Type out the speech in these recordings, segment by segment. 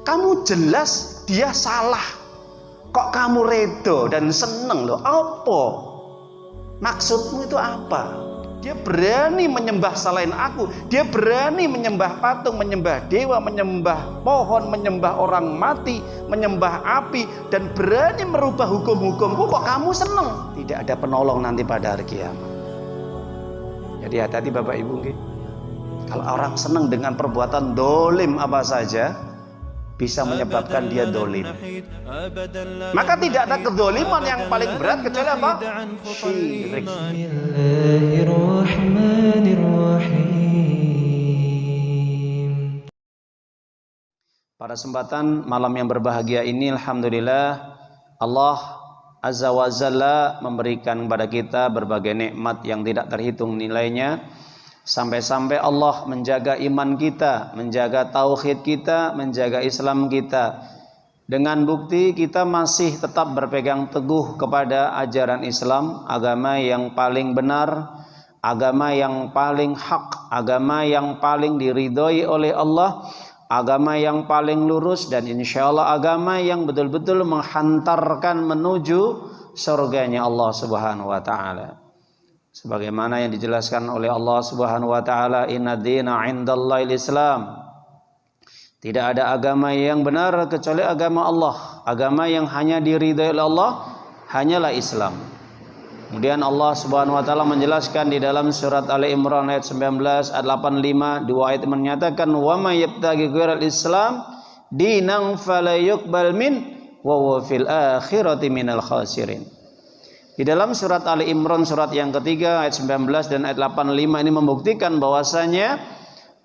Kamu jelas dia salah, kok kamu redo dan seneng loh? Apa maksudmu itu apa? Dia berani menyembah selain aku, dia berani menyembah patung, menyembah dewa, menyembah pohon, menyembah orang mati, menyembah api, dan berani merubah hukum-hukumku, kok kamu seneng? Tidak ada penolong nanti pada hari kiamat. Jadi hati-hati Bapak Ibu. Kalau orang seneng dengan perbuatan dolim apa saja, bisa menyebabkan dia dolim. Maka tidak ada kedoliman yang paling berat kecuali apa? Syirik. Pada kesempatan malam yang berbahagia ini, alhamdulillah, Allah Azza wa Jalla memberikan kepada kita berbagai nikmat yang tidak terhitung nilainya. Sampai-sampai Allah menjaga iman kita, menjaga tauhid kita, menjaga Islam kita. Dengan bukti kita masih tetap berpegang teguh kepada ajaran Islam, agama yang paling benar, agama yang paling hak, agama yang paling diridhoi oleh Allah, agama yang paling lurus, dan insya Allah agama yang betul-betul menghantarkan menuju surganya Allah Subhanahu wa ta'ala. Sebagaimana yang dijelaskan oleh Allah Subhanahu wa ta'ala, inna dina indallahil Islam. Tidak ada agama yang benar kecuali agama Allah. Agama yang hanya diridhai oleh Allah hanyalah Islam. Kemudian Allah Subhanahu wa ta'ala menjelaskan di dalam surat Ali Imran ayat 19 ayat 85, dua ayat menyatakan wa may yabtaghi ghairal Islam dinan fala yuqbal min wa huwa fil akhirati minal khasirin. Di dalam surat Ali Imran surat yang ketiga ayat 19 dan ayat 85 ini membuktikan bahwasanya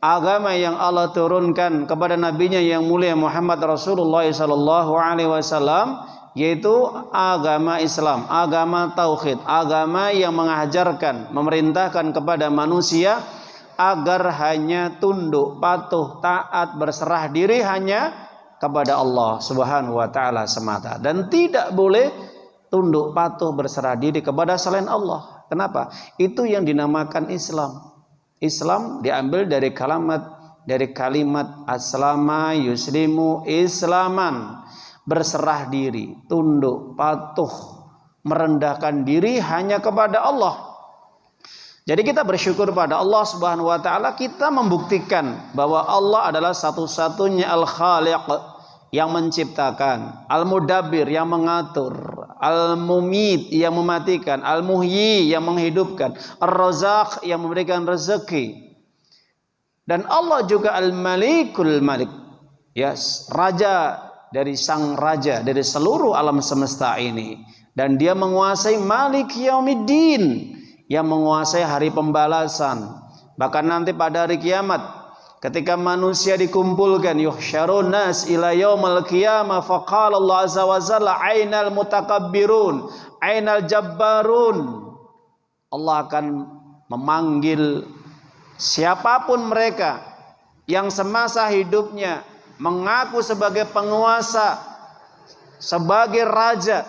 agama yang Allah turunkan kepada nabinya yang mulia Muhammad Rasulullah sallallahu alaihi wasallam yaitu agama Islam, agama tauhid, agama yang mengajarkan, memerintahkan kepada manusia agar hanya tunduk, patuh, taat, berserah diri hanya kepada Allah Subhanahu wa taala semata, dan tidak boleh tunduk, patuh, berserah diri kepada selain Allah. Kenapa? Itu yang dinamakan Islam. Islam diambil dari kalimat aslama yuslimu islaman, berserah diri, tunduk, patuh, merendahkan diri hanya kepada Allah. Jadi kita bersyukur pada Allah Subhanahu wa taala, kita membuktikan bahwa Allah adalah satu-satunya Al-Khaliq yang menciptakan, Al-Mudabbir yang mengatur, Al-Mumit yang mematikan, Al-Muhyi yang menghidupkan, Ar-Razaq yang memberikan rezeki. Dan Allah juga Al-Malikul Malik, yes, raja dari sang raja dari seluruh alam semesta ini, dan dia menguasai Malik Yaumiddin, yang menguasai hari pembalasan. Bahkan nanti pada hari kiamat ketika manusia dikumpulkan, yuhsyarun nas ila yaumil qiyamah, faqala Allah azza wa jalla ainal mutakabbirun ainal jabbarun. Allah akan memanggil siapapun mereka yang semasa hidupnya mengaku sebagai penguasa, sebagai raja,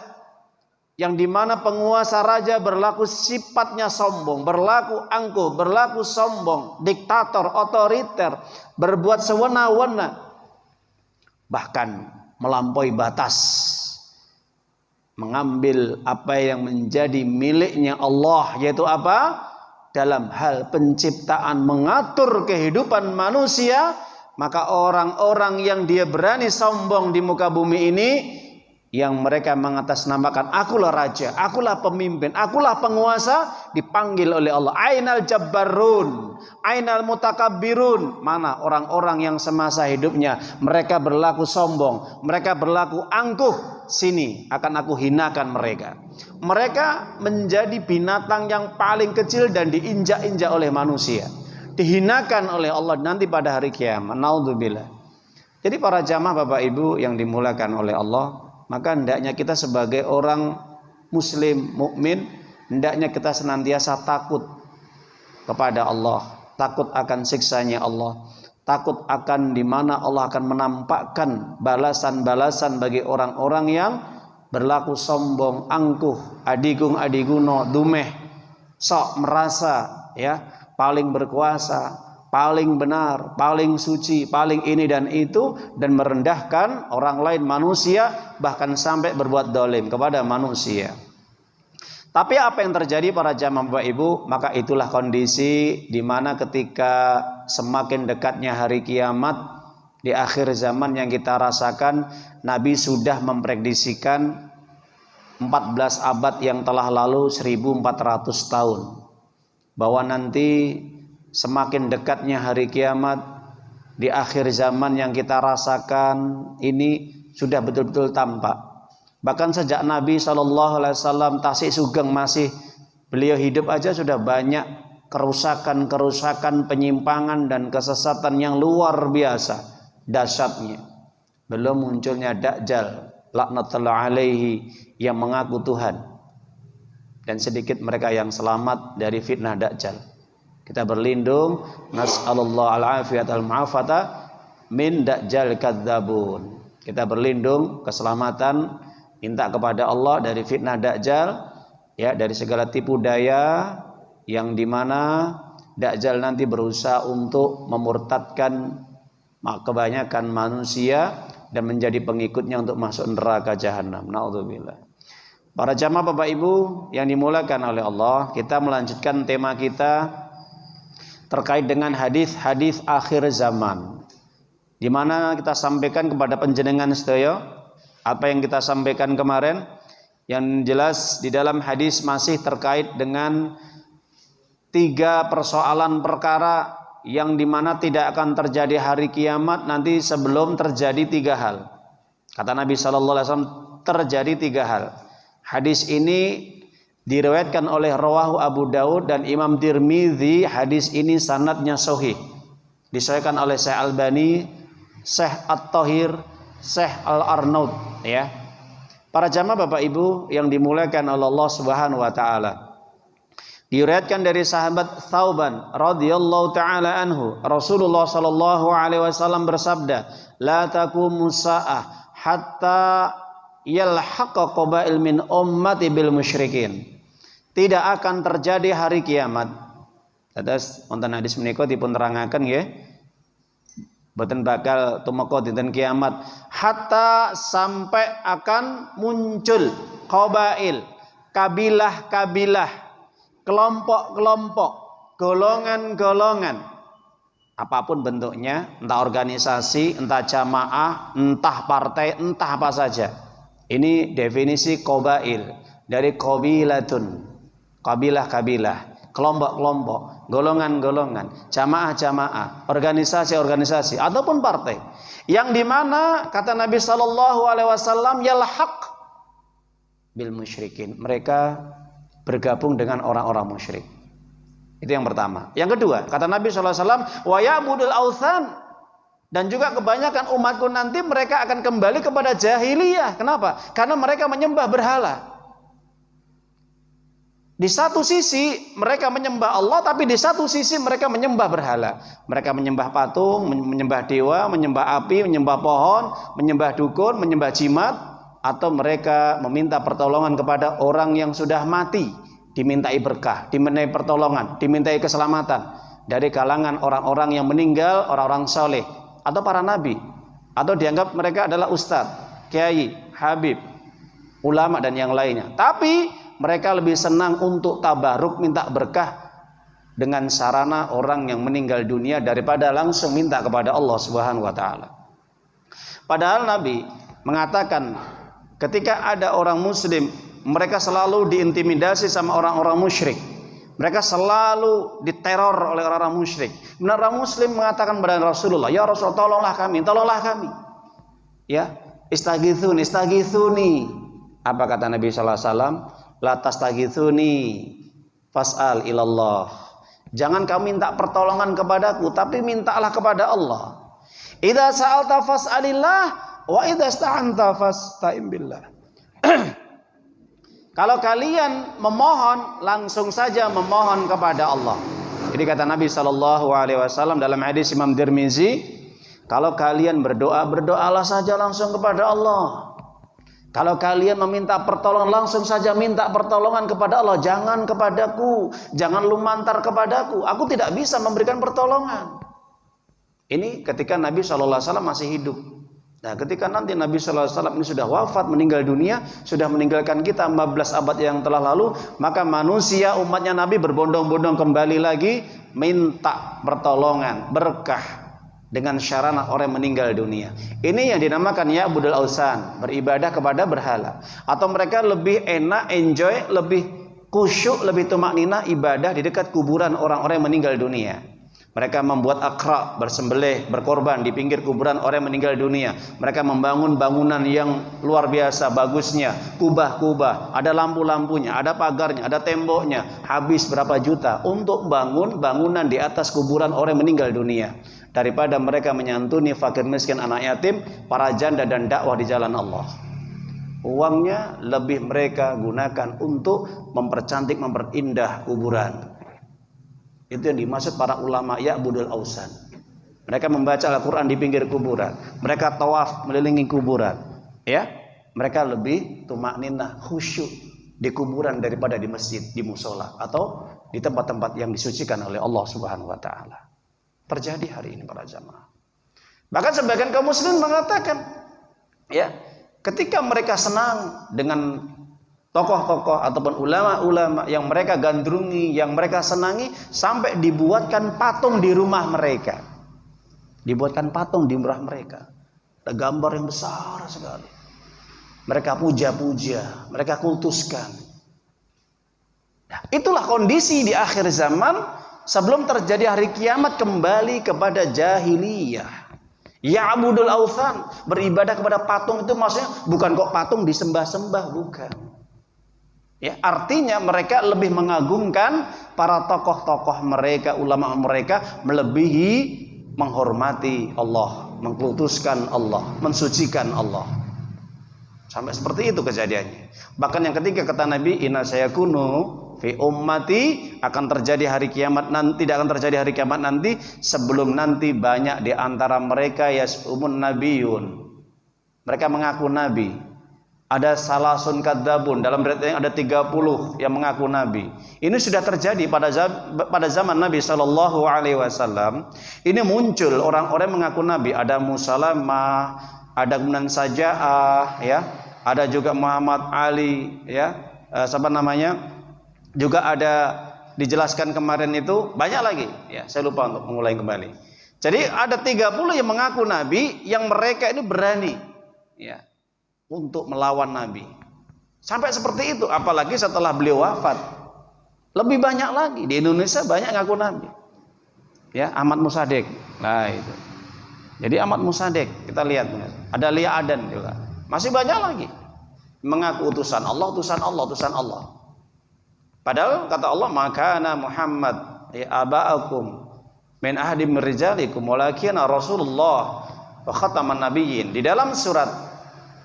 yang dimana penguasa raja berlaku sifatnya sombong, berlaku angkuh, berlaku sombong, diktator, otoriter, berbuat sewenang-wenang, bahkan melampaui batas, mengambil apa yang menjadi miliknya Allah, yaitu apa? Dalam hal penciptaan, mengatur kehidupan manusia. Maka orang-orang yang dia berani sombong di muka bumi ini, yang mereka mengatasnamakan akulah raja, akulah pemimpin, akulah penguasa, dipanggil oleh Allah, ainal jabbarun, ainal mutakabbirun. Mana orang-orang yang semasa hidupnya mereka berlaku sombong, mereka berlaku angkuh, sini akan aku hinakan mereka. Mereka menjadi binatang yang paling kecil dan diinjak-injak oleh manusia, dihinakan oleh Allah nanti pada hari kiamat. Naudzubillah. Jadi para jamaah Bapak Ibu yang dimulakan oleh Allah, maka hendaknya kita sebagai orang muslim mukmin, hendaknya kita senantiasa takut kepada Allah, takut akan siksanya Allah, takut akan di mana Allah akan menampakkan balasan-balasan bagi orang-orang yang berlaku sombong, angkuh, adigung adiguno, dumeh, sok merasa ya paling berkuasa, paling benar, paling suci, paling ini dan itu, dan merendahkan orang lain manusia, bahkan sampai berbuat dolim kepada manusia. Tapi apa yang terjadi para jamaah Bapak Ibu? Maka itulah kondisi di mana ketika semakin dekatnya hari kiamat di akhir zaman yang kita rasakan, Nabi sudah memprediksikan 14 abad yang telah lalu, 1400 tahun, bahwa nanti semakin dekatnya hari kiamat di akhir zaman yang kita rasakan ini sudah betul-betul tampak. Bahkan sejak Nabi SAW Tasik Sugeng masih beliau hidup aja sudah banyak kerusakan, penyimpangan dan kesesatan yang luar biasa dahsyatnya. Belum munculnya Dajjal laknatullah alaihi yang mengaku Tuhan, dan sedikit mereka yang selamat dari fitnah Dajjal. Kita berlindung, nas'alullah al-afiyat al-mu'afata min Dajjal kadzabun. Kita berlindung keselamatan, minta kepada Allah dari fitnah Dajjal, ya, dari segala tipu daya yang dimana Dajjal nanti berusaha untuk memurtadkan kebanyakan manusia dan menjadi pengikutnya untuk masuk neraka jahanam. Naudzubillah. Para jamaah Bapak Ibu yang dimuliakan oleh Allah, kita melanjutkan tema kita terkait dengan hadis-hadis akhir zaman, di mana kita sampaikan kepada panjenengan sedaya apa yang kita sampaikan kemarin. Yang jelas di dalam hadis masih terkait dengan 3 persoalan perkara yang dimana tidak akan terjadi hari kiamat nanti sebelum terjadi 3 hal. Kata Nabi SAW terjadi 3 hal. Hadis ini diriwayatkan oleh rawahu Abu Daud dan Imam Tirmidzi. Hadis ini sanadnya sahih, disahihkan oleh Syekh Albani, Syekh At-Thahir, Syekh Al-Arnaud, ya. Para jamaah Bapak Ibu yang dimuliakan oleh Allah Subhanahu wa taala. Diriwayatkan dari sahabat Thauban radhiyallahu taala anhu, Rasulullah sallallahu alaihi wasallam bersabda, "La taqumu sa'ah hatta yalhaqa qabail min ummati bil musyrikin." Tidak akan terjadi hari kiamat. Terus wonten hadis menika dipun terangaken nggih, boten bakal tumeka dinten kiamat hatta sampai akan muncul qabail, kabilah-kabilah, kelompok-kelompok, golongan-golongan, apapun bentuknya, entah organisasi, entah jamaah, entah partai, entah apa saja. Ini definisi qabail dari qabilatun, kabilah-kabilah, kelompok-kelompok, golongan-golongan, jamaah-jamaah, organisasi-organisasi ataupun partai, yang dimana kata Nabi Shallallahu Alaihi Wasallam yalhaq bil musyrikin, mereka bergabung dengan orang-orang musyrik. Itu yang pertama. Yang kedua, kata Nabi Shallallahu Alaihi Wasallam wa ya'budul authan, dan juga kebanyakan umatku nanti mereka akan kembali kepada jahiliyah. Kenapa? Karena mereka menyembah berhala. Di satu sisi mereka menyembah Allah, tapi di satu sisi mereka menyembah berhala. Mereka menyembah patung, menyembah dewa, menyembah api, menyembah pohon, menyembah dukun, menyembah jimat, atau mereka meminta pertolongan kepada orang yang sudah mati, dimintai berkah, dimintai pertolongan, dimintai keselamatan dari kalangan orang-orang yang meninggal, orang-orang soleh atau para nabi, atau dianggap mereka adalah ustadz, kiai, habib, ulama dan yang lainnya. Tapi mereka lebih senang untuk tabaruk, minta berkah dengan sarana orang yang meninggal dunia daripada langsung minta kepada Allah Subhanahu wa taala. Padahal Nabi mengatakan ketika ada orang muslim, mereka selalu diintimidasi sama orang-orang musyrik. Mereka selalu diteror oleh orang-orang musyrik. Benar, orang muslim mengatakan kepada Rasulullah, "Ya Rasul, tolonglah kami, tolonglah kami." Ya, istaghitsuni, istaghitsuni. Apa kata Nabi sallallahu alaihi wasallam? La tastaghitsuni fas'al ilallah. Jangan kamu minta pertolongan kepadaku, tapi mintalah kepada Allah. Idza sa'alta fas'alillah wa idza ista'anta fasta'in billah. Kalau kalian memohon, langsung saja memohon kepada Allah. Jadi kata Nabi sallallahu alaihi wasallam dalam hadis Imam Tirmizi, kalau kalian berdoa, berdoalah saja langsung kepada Allah. Kalau kalian meminta pertolongan, langsung saja minta pertolongan kepada Allah. Jangan kepadaku, jangan lu mantar kepadaku. Aku tidak bisa memberikan pertolongan. Ini ketika Nabi SAW masih hidup. Nah, ketika nanti Nabi SAW ini sudah wafat, meninggal dunia, sudah meninggalkan kita 14 abad yang telah lalu, maka manusia umatnya Nabi berbondong-bondong kembali lagi minta pertolongan, berkah dengan syarana orang yang meninggal dunia. Ini yang dinamakan ya'budul ausan, beribadah kepada berhala. Atau mereka lebih enak, enjoy, lebih khusyuk, lebih tumakninah ibadah di dekat kuburan orang-orang yang meninggal dunia. Mereka membuat akra, bersembelih, berkorban di pinggir kuburan orang yang meninggal dunia. Mereka membangun bangunan yang luar biasa bagusnya, kubah-kubah, ada lampu-lampunya, ada pagarnya, ada temboknya. Habis berapa juta untuk bangun bangunan di atas kuburan orang yang meninggal dunia. Daripada mereka menyantuni fakir miskin, anak yatim, para janda dan dakwah di jalan Allah. Uangnya lebih mereka gunakan untuk mempercantik, memperindah kuburan. Itu yang dimaksud para ulama ya'budul ausan. Mereka membaca Al-Quran di pinggir kuburan, mereka tawaf melilingi kuburan, ya. Mereka lebih tumakninah, khusyuk di kuburan daripada di masjid, di musola atau di tempat-tempat yang disucikan oleh Allah Subhanahu wa taala. Terjadi hari ini para jamaah. Bahkan sebagian kaum muslimin mengatakan, ya, ketika mereka senang dengan tokoh-tokoh ataupun ulama-ulama yang mereka gandrungi, yang mereka senangi, sampai dibuatkan patung di rumah mereka. Dibuatkan patung di rumah mereka. Ada gambar yang besar sekali. Mereka puja-puja, mereka kultuskan. Nah, itulah kondisi di akhir zaman sebelum terjadi hari kiamat, kembali kepada jahiliyah. Ya'budul ausan, beribadah kepada patung itu maksudnya bukan kok patung disembah-sembah, bukan. Ya, artinya mereka lebih mengagungkan para tokoh-tokoh mereka, ulama mereka, melebihi menghormati Allah, mengkultuskan Allah, mensucikan Allah. Sampai seperti itu kejadiannya. Bahkan yang ketiga kata Nabi, inna sayakunu fi ummati, akan terjadi hari kiamat nanti, tidak akan terjadi hari kiamat nanti sebelum nanti banyak di antara mereka yas'umun nabiyun. Mereka mengaku nabi. Ada salasun kadzabun, dalam riwayat yang ada 30 yang mengaku nabi. Ini sudah terjadi pada zaman Nabi sallallahu alaihi wasallam. Ini muncul orang-orang mengaku nabi, ada Musalamah, ada kemudian Saja'ah, ya. Ada juga Muhammad Ali, ya. Siapa namanya? Juga ada dijelaskan kemarin itu, banyak lagi, ya. Saya lupa untuk mengulangi kembali. Jadi ada 30 yang mengaku nabi, yang mereka ini berani, ya, untuk melawan Nabi. Sampai seperti itu, apalagi setelah beliau wafat. Lebih banyak lagi, di Indonesia banyak ngaku Nabi. Ya, Ahmad Musaddiq. Nah, itu. Jadi Ahmad Musaddiq, kita lihat, ada Lia Adan juga. Masih banyak lagi mengaku utusan Allah, utusan Allah, utusan Allah. Padahal kata Allah, "Makana Muhammad ya aba'akum min ahadim rijalikum walakin Rasulullah wa khataman nabiyyin." Di dalam surat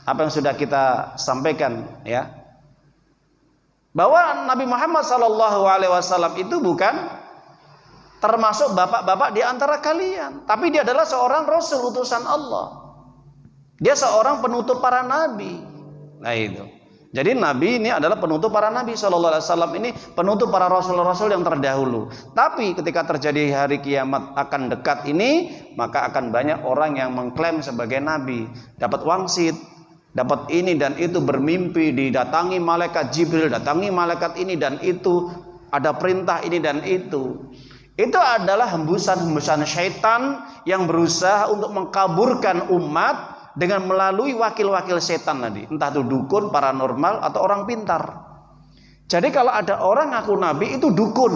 apa yang sudah kita sampaikan, ya, bahwa Nabi Muhammad SAW itu bukan termasuk bapak-bapak di antara kalian, tapi dia adalah seorang Rasul utusan Allah. Dia seorang penutup para nabi. Nah itu. Jadi Nabi ini adalah penutup para nabi SAW, ini penutup para rasul-rasul yang terdahulu. Tapi ketika terjadi hari kiamat akan dekat ini, maka akan banyak orang yang mengklaim sebagai nabi, dapat wangsit, dapat ini dan itu, bermimpi, didatangi malaikat Jibril, datangi malaikat ini dan itu, ada perintah ini dan itu. Itu adalah hembusan-hembusan syaitan yang berusaha untuk mengkaburkan umat dengan melalui wakil-wakil setan tadi, entah itu dukun, paranormal, atau orang pintar. Jadi kalau ada orang ngaku nabi, itu dukun,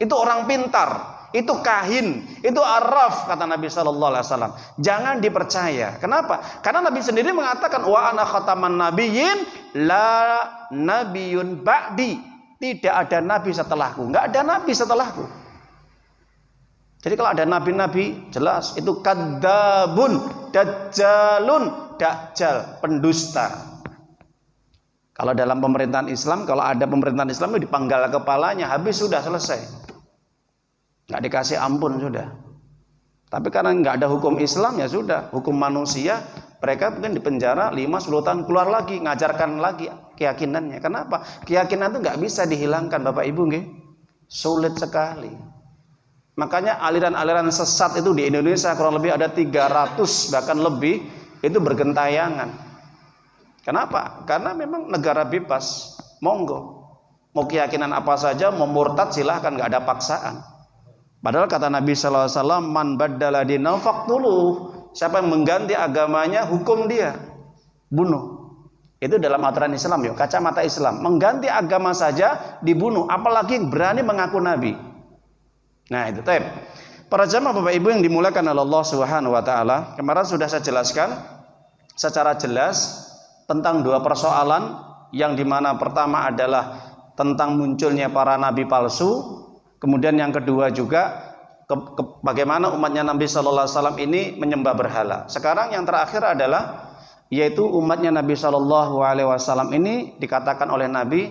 itu orang pintar, itu kahin, itu arraf, kata Nabi sallallahu alaihi wasallam. Jangan dipercaya. Kenapa? Karena Nabi sendiri mengatakan, wa ana khataman nabiyyin la nabiyyun ba'di. Tidak ada nabi setelahku. Enggak ada nabi setelahku. Jadi kalau ada nabi-nabi, jelas itu kadzabun, dajjalun, dajjal, pendusta. Kalau dalam pemerintahan Islam, kalau ada pemerintahan Islam itu dipanggal kepalanya, habis, sudah selesai. Nggak dikasih ampun sudah. Tapi karena nggak ada hukum Islam, ya sudah, hukum manusia, mereka mungkin dipenjara 5-10 tahun, keluar lagi, ngajarkan lagi keyakinannya. Kenapa? Keyakinan itu nggak bisa dihilangkan, Bapak Ibu, nggih. Sulit sekali. Makanya aliran-aliran sesat itu di Indonesia kurang lebih ada 300 bahkan lebih itu bergentayangan. Kenapa? Karena memang negara bebas, monggo. Mau keyakinan apa saja, mau murtad silahkan, nggak ada paksaan. Padahal kata Nabi sallallahu alaihi wasallam, man baddala dinahu faqtuluh. Siapa yang mengganti agamanya, hukum dia, bunuh. Itu dalam aturan Islam, yuk, kacamata Islam. Mengganti agama saja dibunuh, apalagi berani mengaku nabi. Nah, itu taib. Para jamaah Bapak Ibu yang dimuliakan oleh Allah Subhanahu wa taala, kemarin sudah saya jelaskan secara jelas tentang dua persoalan, yang dimana pertama adalah tentang munculnya para nabi palsu, kemudian yang kedua juga bagaimana umatnya Nabi Sallallahu Alaihi Wasallam ini menyembah berhala. Sekarang yang terakhir adalah yaitu umatnya Nabi Sallallahu Alaihi Wasallam ini dikatakan oleh Nabi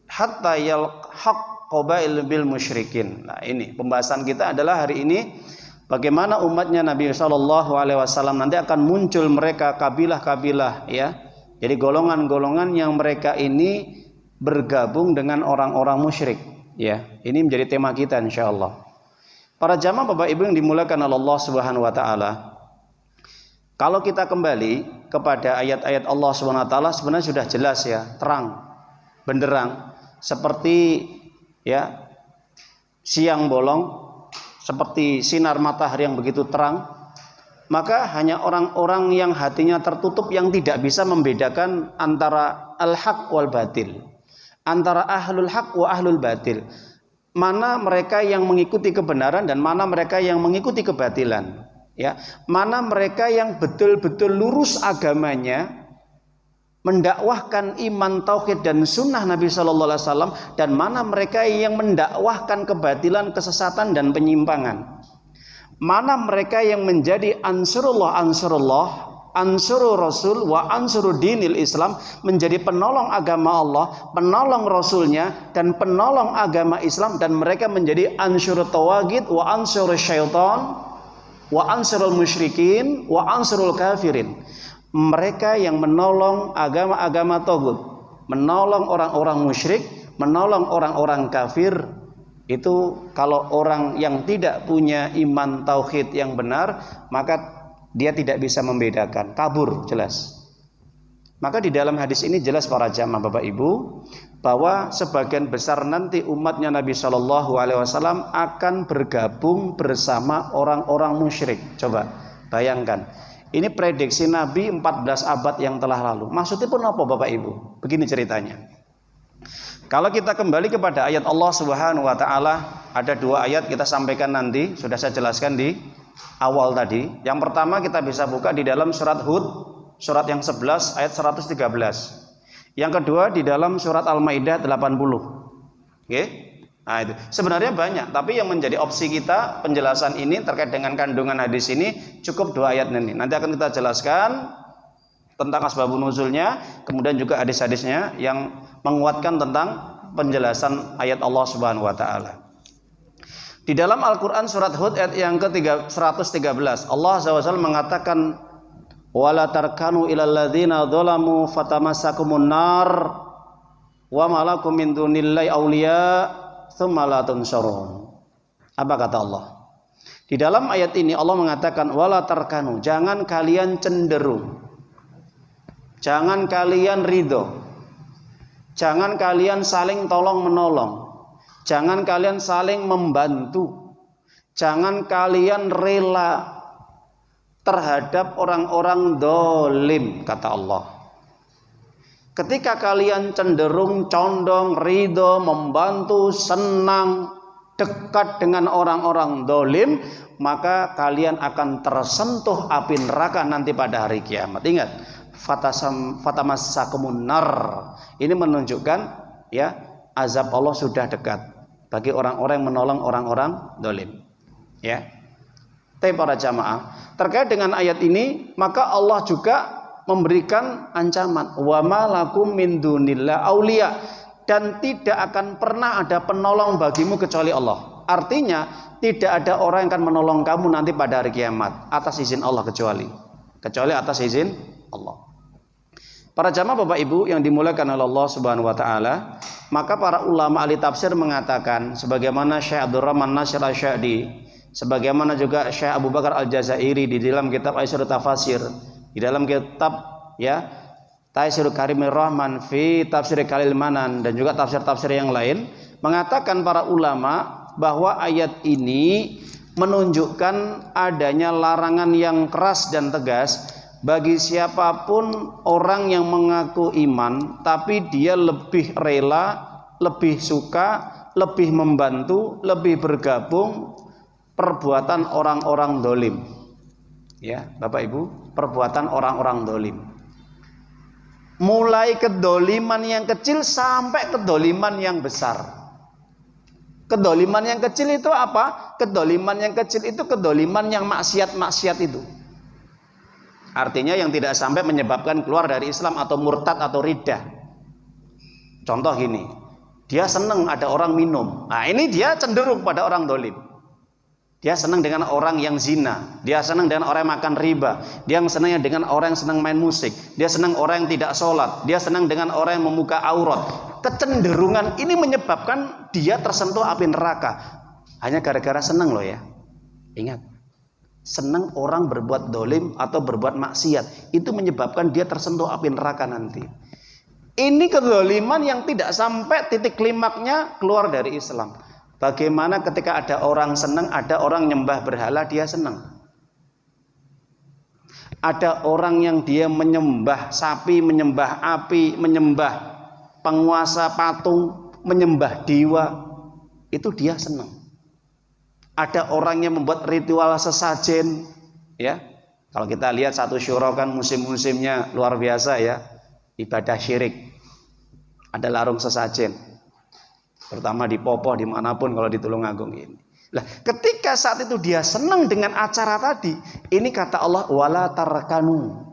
hatta yalhaq qabail bil musyrikin. Nah, ini pembahasan kita adalah hari ini bagaimana umatnya Nabi Sallallahu Alaihi Wasallam nanti akan muncul mereka kabilah-kabilah, ya. Jadi golongan-golongan yang mereka ini bergabung dengan orang-orang musyrik, ya. Ini menjadi tema kita insyaallah. Para jamaah Bapak Ibu yang dimuliakan oleh Allah Subhanahu wa taala. Kalau kita kembali kepada ayat-ayat Allah Subhanahu wa taala sebenarnya sudah jelas, ya, terang, benderang, seperti, ya, siang bolong, seperti sinar matahari yang begitu terang. Maka hanya orang-orang yang hatinya tertutup yang tidak bisa membedakan antara al-haq wal batil, antara ahlul haq wa ahlul batil. Mana mereka yang mengikuti kebenaran dan mana mereka yang mengikuti kebatilan, ya. Mana mereka yang betul-betul lurus agamanya, mendakwahkan iman, tauhid dan sunnah Nabi Sallallahu Alaihi Wasallam, dan mana mereka yang mendakwahkan kebatilan, kesesatan dan penyimpangan. Mana mereka yang menjadi ansurullah, ansuru rasul wa ansuru dinil Islam, menjadi penolong agama Allah, penolong rasulnya dan penolong agama Islam, dan mereka menjadi ansurut tawagid wa ansurul syaitan wa ansurul musyrikin wa ansurul kafirin. Mereka yang menolong agama-agama tagut, menolong orang-orang musyrik, menolong orang-orang kafir. Itu kalau orang yang tidak punya iman tauhid yang benar, maka dia tidak bisa membedakan, kabur jelas. Maka di dalam hadis ini jelas para jamaah Bapak Ibu bahwa sebagian besar nanti umatnya Nabi Shallallahu Alaihi Wasallam akan bergabung bersama orang-orang musyrik. Coba bayangkan, ini prediksi Nabi 14 abad yang telah lalu. Maksudnya pun apa Bapak Ibu? Begini ceritanya. Kalau kita kembali kepada ayat Allah Subhanahu wa taala, ada dua ayat kita sampaikan nanti, sudah saya jelaskan di awal tadi. Yang pertama kita bisa buka di dalam surat Hud, surat yang 11 ayat 113. Yang kedua di dalam surat Al-Maidah 80. Oke? Nah, itu. Sebenarnya banyak, tapi yang menjadi opsi kita penjelasan ini terkait dengan kandungan hadis ini cukup dua ayat ini. Nanti akan kita jelaskan tentang asbabun nuzulnya, kemudian juga hadis-hadisnya yang menguatkan tentang penjelasan ayat Allah Subhanahu wa taala. Di dalam Al-Qur'an surat Hud ayat yang ke-113, Allah Azza wa Jalla mengatakan wala tarkanu ilal ladzina dzalamu fatamassakumun nar wa malakum min dunillahi auliya tsumma la tunsarun. Apa kata Allah? Di dalam ayat ini Allah mengatakan wala tarkanu, jangan kalian cenderung, jangan kalian ridho, jangan kalian saling tolong menolong, jangan kalian saling membantu, jangan kalian rela terhadap orang-orang dolim, kata Allah. Ketika kalian cenderung, condong, ridho, membantu, senang, dekat dengan orang-orang dolim, maka kalian akan tersentuh api neraka nanti pada hari kiamat. Ingat, fatamassakumun nar. Ini menunjukkan, ya, azab Allah sudah dekat bagi orang-orang yang menolong orang-orang dolim, ya. Tapi para jamaah, terkait dengan ayat ini, maka Allah juga memberikan ancaman wa malakum min dunillah auliya, dan tidak akan pernah ada penolong bagimu kecuali Allah. Artinya tidak ada orang yang akan menolong kamu nanti pada hari kiamat atas izin Allah kecuali atas izin Allah. Para jamaah Bapak Ibu yang dimuliakan oleh Allah Subhanahu wa taala, maka para ulama ahli tafsir mengatakan sebagaimana Syekh Abdurrahman Nasir Asy-Sya'di, sebagaimana juga Syekh Abu Bakar Al-Jazairi di dalam kitab Aisyur Tafasir, di dalam kitab ya Taisir Karimir Rahman fi Tafsir Khalil Manan, dan juga tafsir-tafsir yang lain, mengatakan para ulama bahwa ayat ini menunjukkan adanya larangan yang keras dan tegas bagi siapapun orang yang mengaku iman tapi dia lebih rela, lebih suka, lebih membantu, lebih bergabung perbuatan orang-orang dolim. Ya, Bapak Ibu, perbuatan orang-orang dolim. Mulai kedoliman yang kecil sampai kedoliman yang besar. Kedoliman yang kecil itu apa? Kedoliman yang kecil itu kedoliman yang maksiat-maksiat itu. Artinya yang tidak sampai menyebabkan keluar dari Islam atau murtad atau riddah. Contoh gini, dia senang ada orang minum. Nah ini dia cenderung pada orang dolim. Dia senang dengan orang yang zina, dia senang dengan orang yang makan riba, dia senang dengan orang yang senang main musik, dia senang orang yang tidak sholat, dia senang dengan orang yang membuka aurat. Kecenderungan ini menyebabkan dia tersentuh api neraka. Hanya gara-gara senang loh ya. Ingat, senang orang berbuat dolim atau berbuat maksiat itu menyebabkan dia tersentuh api neraka nanti. Ini kedoliman yang tidak sampai titik klimaknya keluar dari Islam. Bagaimana ketika ada orang senang, ada orang nyembah berhala, dia senang. Ada orang yang dia menyembah sapi, menyembah api, menyembah penguasa patung, menyembah dewa, itu dia senang. Ada orang yang membuat ritual sesajen, ya. Kalau kita lihat satu syuro kan musim-musimnya luar biasa ya, ibadah syirik. Ada larung sesajen. Terutama di Popoh, dimanapun kalau di Tulungagung ini. Lah, ketika saat itu dia senang dengan acara tadi, ini kata Allah wala tarkanu.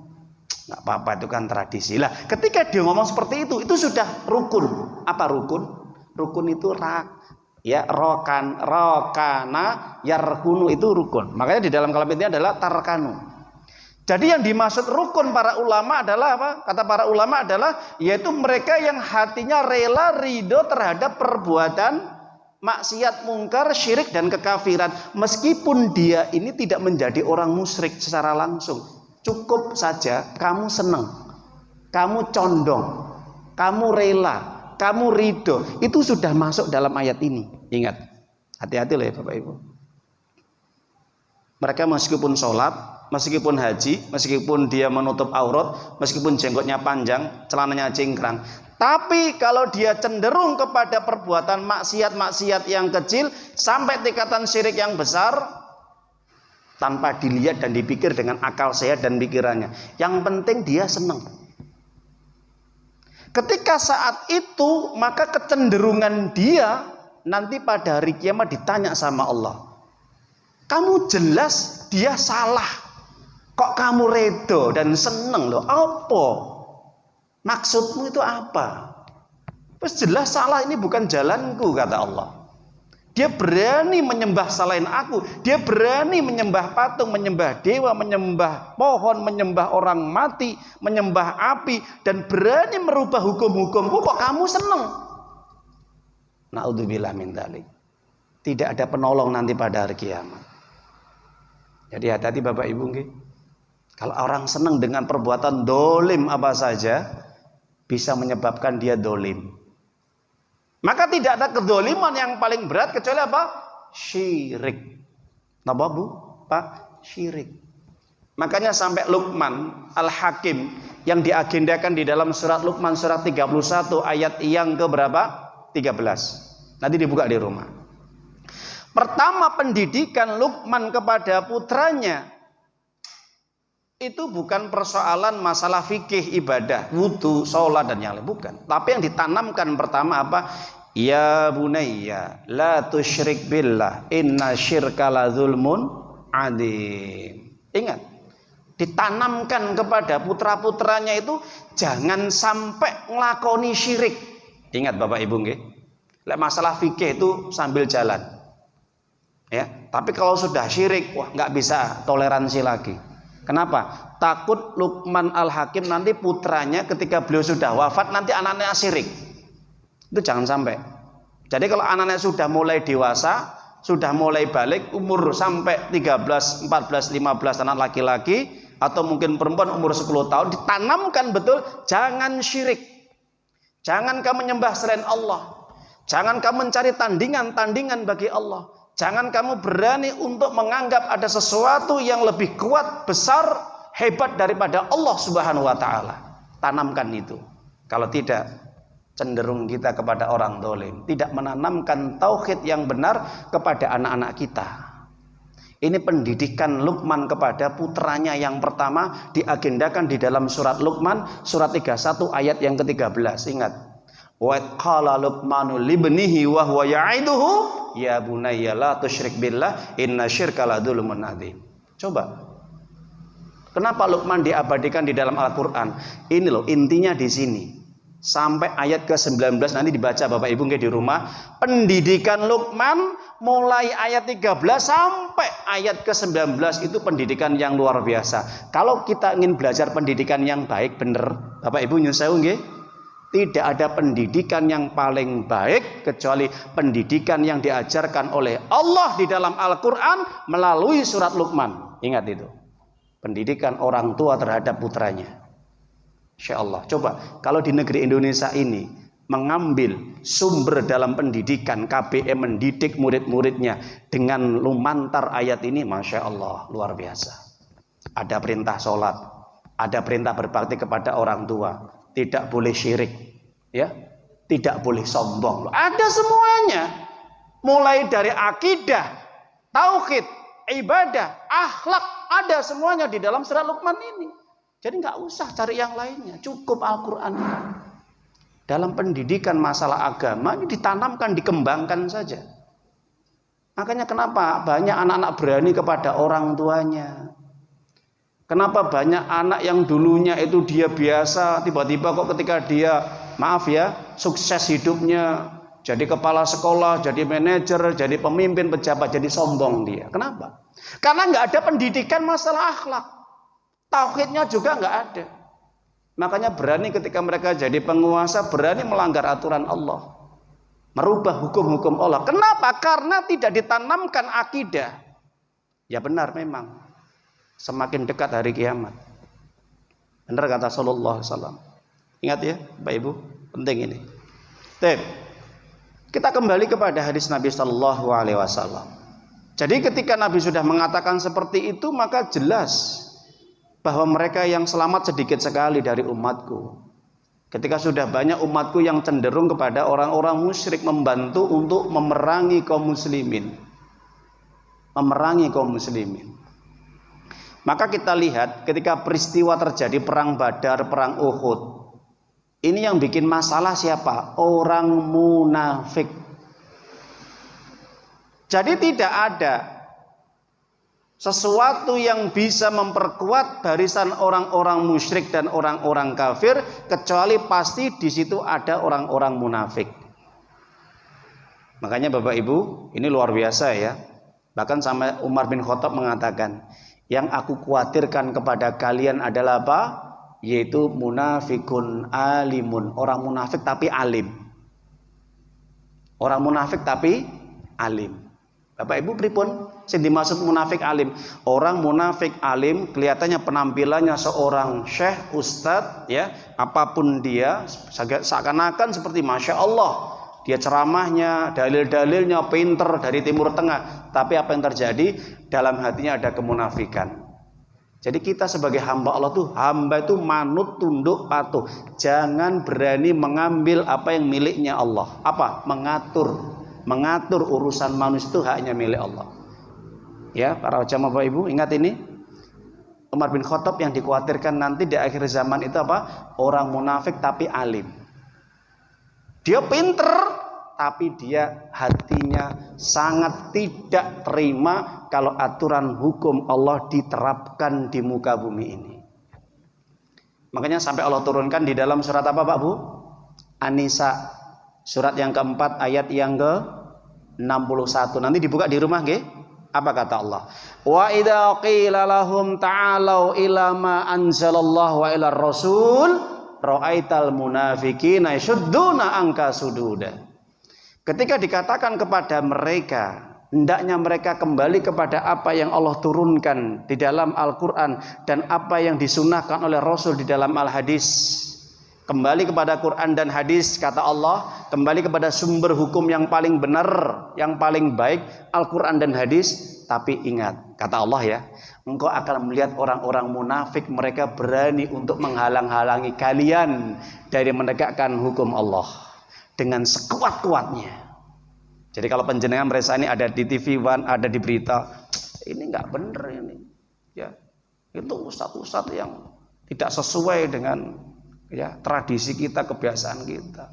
Nggak apa-apa, itu kan tradisi. Lah, ketika dia ngomong seperti itu sudah rukun. Apa rukun? Rukun itu rokana yarkunu, itu rukun. Makanya di dalam kalam ini adalah tarkanu. Jadi yang dimaksud rukun para ulama adalah apa? Kata para ulama adalah yaitu mereka yang hatinya rela ridho terhadap perbuatan maksiat, mungkar, syirik dan kekafiran, meskipun dia ini tidak menjadi orang musyrik secara langsung. Cukup saja kamu senang, kamu condong, kamu rela, kamu ridho, itu sudah masuk dalam ayat ini. Ingat, hati-hati loh ya Bapak Ibu. Mereka meskipun sholat, meskipun haji, meskipun dia menutup aurat, meskipun jenggotnya panjang, celananya cingkrang, tapi kalau dia cenderung kepada perbuatan maksiat-maksiat yang kecil sampai tingkatan syirik yang besar, tanpa dilihat dan dipikir dengan akal sehat dan pikirannya, yang penting dia senang. Ketika saat itu, maka kecenderungan dia nanti pada hari kiamat ditanya sama Allah, kamu jelas dia salah, kok kamu redo dan seneng loh? Apa maksudmu itu apa? Terus jelas salah, ini bukan jalanku, kata Allah. Dia berani menyembah selain aku, dia berani menyembah patung, menyembah dewa, menyembah pohon, menyembah orang mati, menyembah api, dan berani merubah hukum-hukumku, kok kamu seneng? Na'udzubillah min dzalik. Tidak ada penolong nanti pada hari kiamat. Jadi hati-hati Bapak Ibu nggih. Kalau orang senang dengan perbuatan dolim apa saja, bisa menyebabkan dia dolim. Maka tidak ada kedoliman yang paling berat kecuali apa? Syirik. Napa Bu? Pak? Syirik. Makanya sampai Luqman Al-Hakim yang diagendakan di dalam surat Luqman surat 31 ayat yang keberapa? 13. Nanti dibuka di rumah. Pertama pendidikan Luqman kepada putranya itu bukan persoalan masalah fikih, ibadah, wudu, sholat dan yang lain, bukan. Tapi yang ditanamkan pertama apa? Ya bunayya la tusyrik billah inna syirka la zulmun adzim. Ingat, ditanamkan kepada putra-putranya itu jangan sampai nglakoni syirik. Ingat Bapak Ibu nggih. Masalah fikih itu sambil jalan. Ya, tapi kalau sudah syirik, wah nggak bisa toleransi lagi. Kenapa? takut Luqman Al-Hakim nanti putranya ketika beliau sudah wafat nanti anaknya syirik. Itu jangan sampai. Jadi kalau anaknya sudah mulai dewasa, sudah mulai balik, umur sampai 13, 14, 15 anak laki-laki atau mungkin perempuan umur 10 tahun, ditanamkan betul jangan syirik. Jangan kamu menyembah selain Allah. Jangan kamu mencari tandingan-tandingan bagi Allah. Jangan kamu berani untuk menganggap ada sesuatu yang lebih kuat, besar, hebat daripada Allah Subhanahu wa taala. Tanamkan itu. Kalau tidak, cenderung kita kepada orang dolim. Tidak menanamkan tauhid yang benar kepada anak-anak kita. Ini pendidikan Luqman kepada putranya yang pertama diagendakan di dalam surat Luqman, surat 31 ayat yang ke-13. Ingat. Wa qala Luqmanu libnihi wa huwa ya'iduhu ya bunayya la tusyrik billah inna syirka la dzulmun adzim. Coba. Kenapa Luqman diabadikan di dalam Al-Qur'an? Ini loh intinya di sini. Sampai ayat ke-19 nanti dibaca Bapak Ibu di rumah. Pendidikan Luqman mulai ayat 13 sampai ayat ke-19 itu pendidikan yang luar biasa. Kalau kita ingin belajar pendidikan yang baik bener, Bapak Ibu nyun sewu nggih. Tidak ada pendidikan yang paling baik kecuali pendidikan yang diajarkan oleh Allah di dalam Al-Quran melalui surat Luqman. Ingat itu. Pendidikan orang tua terhadap putranya. Insya Allah. Coba kalau di negeri Indonesia ini mengambil sumber dalam pendidikan, KBM mendidik murid-muridnya dengan lumantar ayat ini, Masya Allah, luar biasa. Ada perintah sholat, ada perintah berbakti kepada orang tua. Tidak boleh syirik, ya, tidak boleh sombong. Ada semuanya, mulai dari akidah, tauhid, ibadah, akhlak, ada semuanya di dalam surat Luqman ini. Jadi nggak usah cari yang lainnya, cukup Al-Quran. Dalam pendidikan masalah agama ini ditanamkan, dikembangkan saja. Makanya kenapa banyak anak-anak berani kepada orang tuanya. Kenapa banyak anak yang dulunya itu dia biasa, tiba-tiba kok ketika dia, maaf ya, sukses hidupnya, jadi kepala sekolah, jadi manajer, jadi pemimpin, pejabat, jadi sombong dia. Kenapa? Karena nggak ada pendidikan masalah akhlak. Tauhidnya juga nggak ada. Makanya berani ketika mereka jadi penguasa, berani melanggar aturan Allah. Merubah hukum-hukum Allah. Kenapa? Karena tidak ditanamkan akidah. Ya benar memang. Semakin dekat hari kiamat. Benar kata Sallallahu Alaihi Wasallam. Ingat ya, Bapak Ibu, penting ini. Kita kembali kepada hadis Nabi Sallallahu Alaihi Wasallam. Jadi ketika Nabi sudah mengatakan seperti itu, maka jelas bahwa mereka yang selamat sedikit sekali dari umatku. Ketika sudah banyak umatku yang cenderung kepada orang-orang musyrik, membantu untuk memerangi kaum muslimin. Memerangi kaum muslimin. Maka kita lihat ketika peristiwa terjadi perang Badar, perang Uhud. Ini yang bikin masalah siapa? Orang munafik. Jadi tidak ada sesuatu yang bisa memperkuat barisan orang-orang musyrik dan orang-orang kafir kecuali pasti di situ ada orang-orang munafik. Makanya Bapak Ibu, ini luar biasa ya. Bahkan sampai Umar bin Khattab mengatakan, yang aku khawatirkan kepada kalian adalah apa? Yaitu munafikun alimun. Orang munafik tapi alim. Orang munafik tapi alim. Bapak Ibu pripun? Sing dimaksud munafik alim. Orang munafik alim kelihatannya penampilannya seorang syekh, ustadz, ya, apapun dia, seakan-akan seperti Masya Allah. Dia ceramahnya, dalil-dalilnya pinter dari Timur Tengah. Tapi apa yang terjadi? Dalam hatinya ada kemunafikan. Jadi kita sebagai hamba Allah tuh, hamba itu manut, tunduk, patuh. Jangan berani mengambil apa yang miliknya Allah. Apa? Mengatur urusan manusia itu haknya milik Allah. Ya, para jamaah Bapak Ibu, ingat ini. Umar bin Khattab yang dikhawatirkan nanti di akhir zaman itu apa? Orang munafik tapi alim. Dia pinter, tapi dia hatinya sangat tidak terima kalau aturan hukum Allah diterapkan di muka bumi ini. Makanya sampai Allah turunkan di dalam surat apa Pak Bu? An-Nisa, surat yang keempat ayat yang ke-61. Nanti dibuka di rumah nggih. Apa kata Allah? Wa idza qila lahum ta'alu ila ma anzalallahu wa ila rasul ra'aital munafiqina yasudduna anka sududa. Ketika dikatakan kepada mereka, hendaknya mereka kembali kepada apa yang Allah turunkan di dalam Al-Qur'an dan apa yang disunahkan oleh Rasul di dalam Al-Hadis. Kembali kepada Quran dan hadis, kata Allah, kembali kepada sumber hukum yang paling benar, yang paling baik, Al-Quran dan hadis. Tapi ingat, kata Allah ya, engkau akan melihat orang-orang munafik, mereka berani untuk menghalang-halangi kalian dari menegakkan hukum Allah dengan sekuat-kuatnya. Jadi kalau penjenengan merasa ini ada di TV One, ada di berita, ini nggak benar ini, ya itu ustadz-ustadz yang tidak sesuai dengan ya tradisi kita, kebiasaan kita,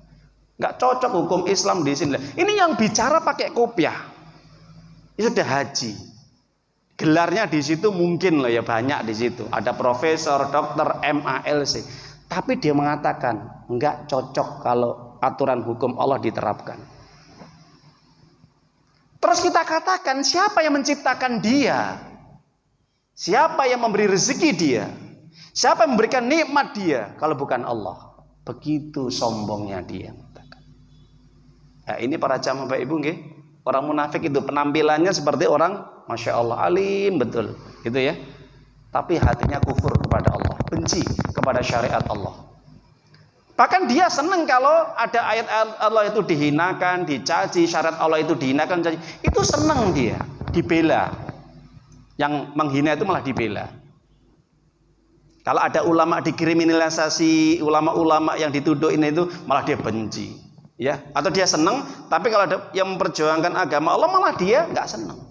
nggak cocok hukum Islam di sini. Ini yang bicara pakai kopiah, itu sudah haji, gelarnya di situ mungkin loh ya, banyak di situ, ada profesor, dokter, MALC, tapi dia mengatakan nggak cocok kalau aturan hukum Allah diterapkan. Terus kita katakan, siapa yang menciptakan dia? Siapa yang memberi rezeki dia? Siapa yang memberikan nikmat dia kalau bukan Allah? Begitu sombongnya dia. Nah, ini para jamaah Bapak Ibu nggih. Orang munafik itu penampilannya seperti orang Masya Allah alim betul, gitu ya. Tapi hatinya kufur kepada Allah, benci kepada syariat Allah. Bahkan dia senang kalau ada ayat Allah itu dihinakan, dicaci, syariat Allah itu dihinakan, dicaci. Itu senang dia, dibela. Yang menghina itu malah dibela. Kalau ada ulama dikriminalisasi, ulama-ulama yang dituduh ini itu malah dia benci, ya. Atau dia senang, tapi kalau ada yang memperjuangkan agama Allah malah dia nggak senang.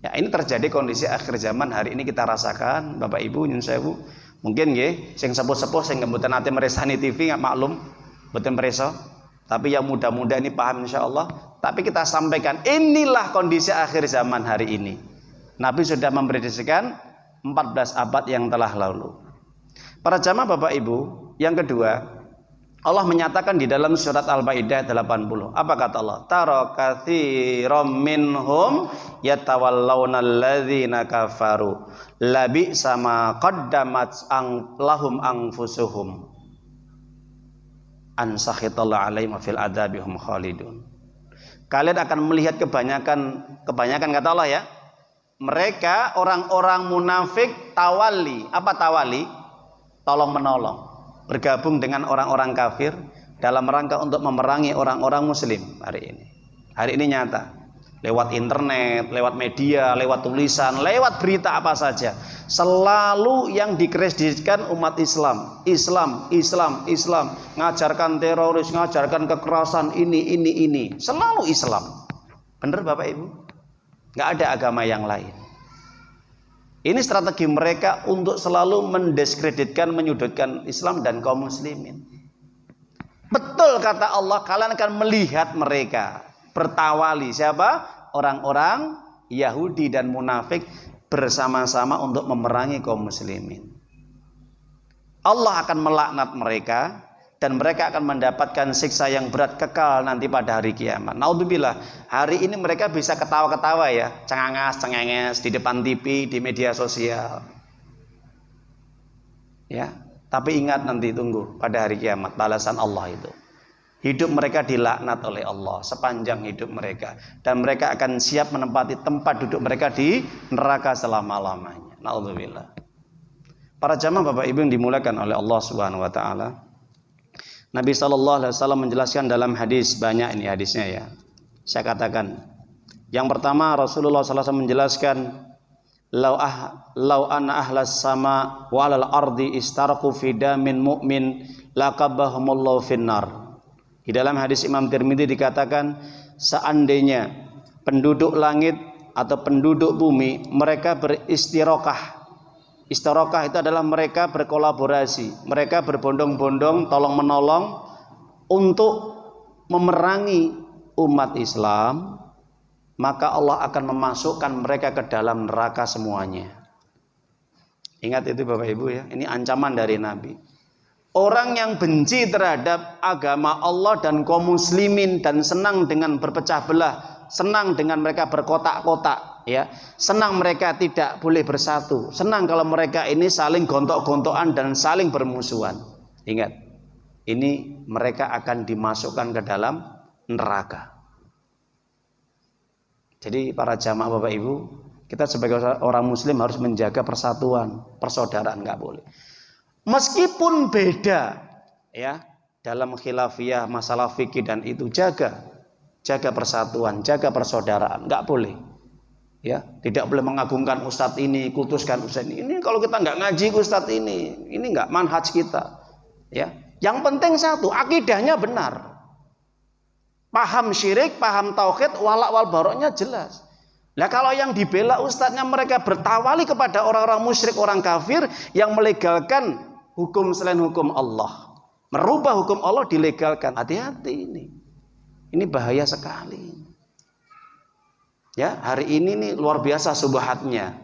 Ya, ini terjadi kondisi akhir zaman hari ini kita rasakan, Bapak Ibu, nyun sewu. Mungkin nggih, sing sepuh-sepuh sing mboten nate meresani TV nggak maklum, mboten preso. Tapi yang muda-muda ini paham insyaallah. Tapi kita sampaikan, inilah kondisi akhir zaman hari ini. Nabi sudah memprediksikan 14 abad yang telah lalu. Para jamaah Bapak Ibu, yang kedua, Allah menyatakan di dalam surat Al-Maidah 80. Apa kata Allah? Tara katsiran minhum yatawallawna alladzina kafaru labi sama qaddamat lahum anfusuhum an sakhitallahu alaihim fil adabihum khalidun. Kalian akan melihat kebanyakan kata Allah ya, mereka orang-orang munafik tawali. Apa tawali? Tolong menolong, bergabung dengan orang-orang kafir dalam rangka untuk memerangi orang-orang muslim hari ini. Hari ini nyata, lewat internet, lewat media, lewat tulisan, lewat berita apa saja, selalu yang dikreditkan umat Islam, ngajarkan teroris, ngajarkan kekerasan, ini, selalu Islam. Bener Bapak Ibu? Nggak ada agama yang lain. Ini strategi mereka untuk selalu mendiskreditkan, menyudutkan Islam dan kaum muslimin. Betul kata Allah, kalian akan melihat mereka bertawali. Siapa? Orang-orang Yahudi dan munafik bersama-sama untuk memerangi kaum muslimin. Allah akan melaknat mereka dan mereka akan mendapatkan siksa yang berat kekal nanti pada hari kiamat. Naudzubillah, hari ini mereka bisa ketawa-ketawa ya, cengenges di depan TV, di media sosial. Ya, tapi ingat nanti tunggu pada hari kiamat balasan Allah itu. Hidup mereka dilaknat oleh Allah sepanjang hidup mereka dan mereka akan siap menempati tempat duduk mereka di neraka selama-lamanya. Naudzubillah. Para jamaah Bapak Ibu yang dimuliakan oleh Allah Subhanahu wa taala. Nabi SAW menjelaskan dalam hadis, banyak ini hadisnya ya. Saya katakan, yang pertama Rasulullah SAW menjelaskan, lau anna ahlas sama walal ardi istaraku fida min mu'min laqabbahumullahu finnar. Di dalam hadis Imam Tirmidzi dikatakan, seandainya penduduk langit atau penduduk bumi mereka beristirokah. Istirokah itu adalah mereka berkolaborasi, mereka berbondong-bondong, tolong-menolong untuk memerangi umat Islam, maka Allah akan memasukkan mereka ke dalam neraka semuanya. Ingat itu Bapak Ibu ya, ini ancaman dari Nabi. Orang yang benci terhadap agama Allah dan kaum muslimin dan senang dengan berpecah belah, senang dengan mereka berkotak-kotak, ya. Senang mereka tidak boleh bersatu. Senang kalau mereka ini saling gontok-gontokan dan saling bermusuhan. Ingat, ini mereka akan dimasukkan ke dalam neraka. Jadi para jamaah Bapak Ibu, kita sebagai orang muslim harus menjaga persatuan, persaudaraan, nggak boleh. Meskipun beda ya dalam khilafiyah, masalah fikih dan itu, jaga persatuan, jaga persaudaraan, nggak boleh. Ya, tidak boleh mengagungkan ustadz ini, kultuskan ustadz ini. Ini kalau kita nggak ngaji ustadz ini nggak manhaj kita. Ya, yang penting satu, akidahnya benar. Paham syirik, paham tauhid, walak wal baroknya jelas. Nah kalau yang dibela ustadznya mereka bertawali kepada orang-orang musyrik, orang kafir yang melegalkan hukum selain hukum Allah, merubah hukum Allah dilegalkan. Hati-hati ini. Ini bahaya sekali. Ya, hari ini nih luar biasa subhatnya.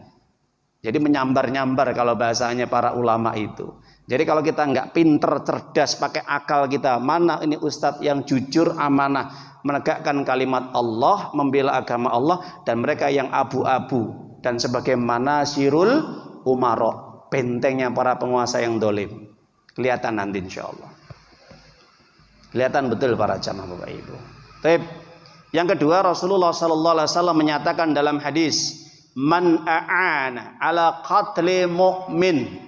Jadi menyambar-nyambar kalau bahasanya para ulama itu. Jadi kalau kita nggak pinter, cerdas, pakai akal kita, mana ini ustadz yang jujur, amanah, menegakkan kalimat Allah, membela agama Allah, dan mereka yang abu-abu dan sebagaimana sirul umaro, bentengnya para penguasa yang dolim. Kelihatan nanti insya Allah. Kelihatan betul para jamaah Bapak Ibu. Baik. Yang kedua, Rasulullah SAW menyatakan dalam hadis, man a'ana ala qatli mu'min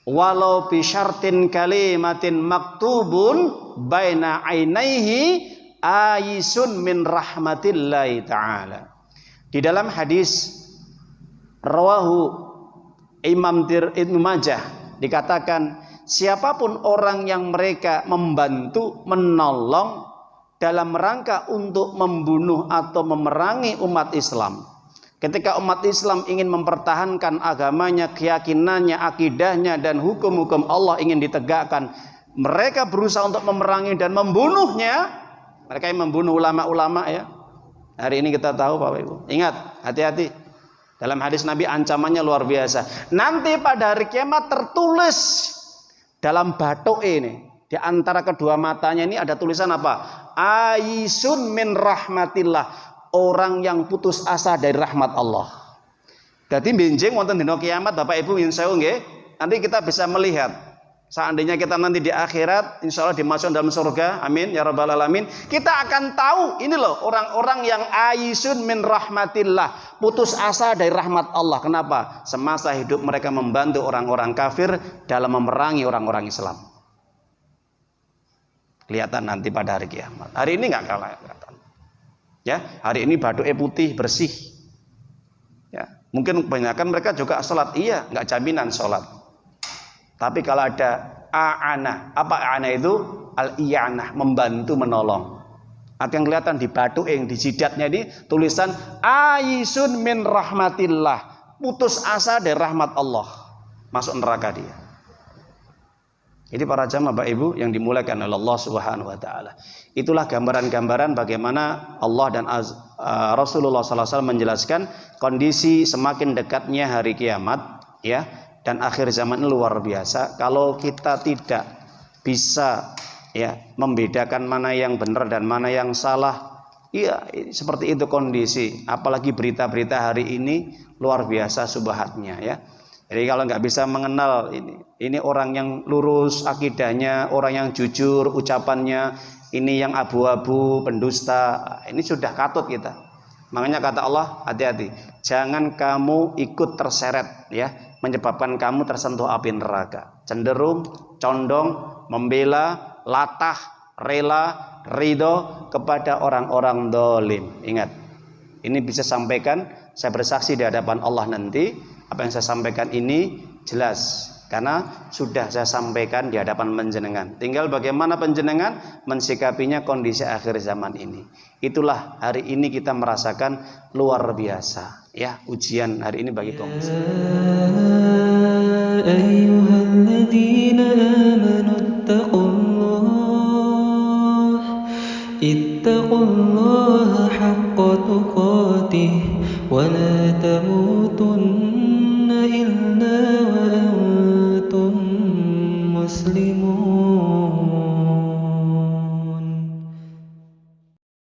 walau bi syartin kalimatin maktubun baina ainaihi ayisun min rahmatillahi ta'ala. Di dalam hadis rawahu Imam Ibnu Majah dikatakan, siapapun orang yang mereka membantu, menolong dalam rangka untuk membunuh atau memerangi umat Islam. Ketika umat Islam ingin mempertahankan agamanya, keyakinannya, akidahnya, dan hukum-hukum Allah ingin ditegakkan, mereka berusaha untuk memerangi dan membunuhnya. Mereka yang membunuh ulama-ulama ya. Hari ini kita tahu Bapak Ibu. Ingat, hati-hati. Dalam hadis Nabi ancamannya luar biasa. Nanti pada hari kiamat tertulis dalam batuk ini, di antara kedua matanya ini ada tulisan apa? Ayisun min rahmatillah. Orang yang putus asa dari rahmat Allah. Jadi benjing wonten dina kiamat Bapak Ibu insyaallah nggih, nanti kita bisa melihat. Seandainya kita nanti di akhirat insyaallah dimasukkan dalam surga, amin ya rabbal alamin, kita akan tahu ini loh orang-orang yang ayisun min rahmatillah, putus asa dari rahmat Allah. Kenapa? Semasa hidup mereka membantu orang-orang kafir dalam memerangi orang-orang Islam. Kelihatan nanti pada hari kiamat. Hari ini nggak kalah kelihatan. Ya, hari ini baduke putih bersih. Ya, mungkin kebanyakan mereka juga sholat, iya, nggak jaminan sholat. Tapi kalau ada a'ana, apa a'ana itu? Al-i'anah, membantu, menolong. Ada yang kelihatan di baduke, di jidatnya ini tulisan ayisun min rahmatillah, putus asa dari rahmat Allah, masuk neraka dia. Jadi para jamaah Bapak Ibu yang dimuliakan oleh Allah Subhanahu wa taala. Itulah gambaran-gambaran bagaimana Allah dan Rasulullah SAW menjelaskan kondisi semakin dekatnya hari kiamat ya, dan akhir zaman luar biasa. Kalau kita tidak bisa ya membedakan mana yang benar dan mana yang salah, ya seperti itu kondisi. Apalagi berita-berita hari ini luar biasa subhatnya ya. Jadi kalau nggak bisa mengenal ini orang yang lurus akidahnya, orang yang jujur ucapannya, ini yang abu-abu, pendusta, ini sudah katut kita. Makanya kata Allah, hati-hati, jangan kamu ikut terseret ya, menyebabkan kamu tersentuh api neraka. Cenderung, condong, membela, latah, rela, ridho kepada orang-orang dolim. Ingat, ini bisa sampaikan, saya bersaksi di hadapan Allah nanti. Apa yang saya sampaikan ini jelas karena sudah saya sampaikan di hadapan panjenengan. Tinggal bagaimana panjenengan mensikapinya kondisi akhir zaman ini. Itulah hari ini kita merasakan luar biasa ya ujian hari ini bagi kaum muslimin. Ayyuhalladzina amanu ittaqullaha haqqa tuqatih wa la tamutunna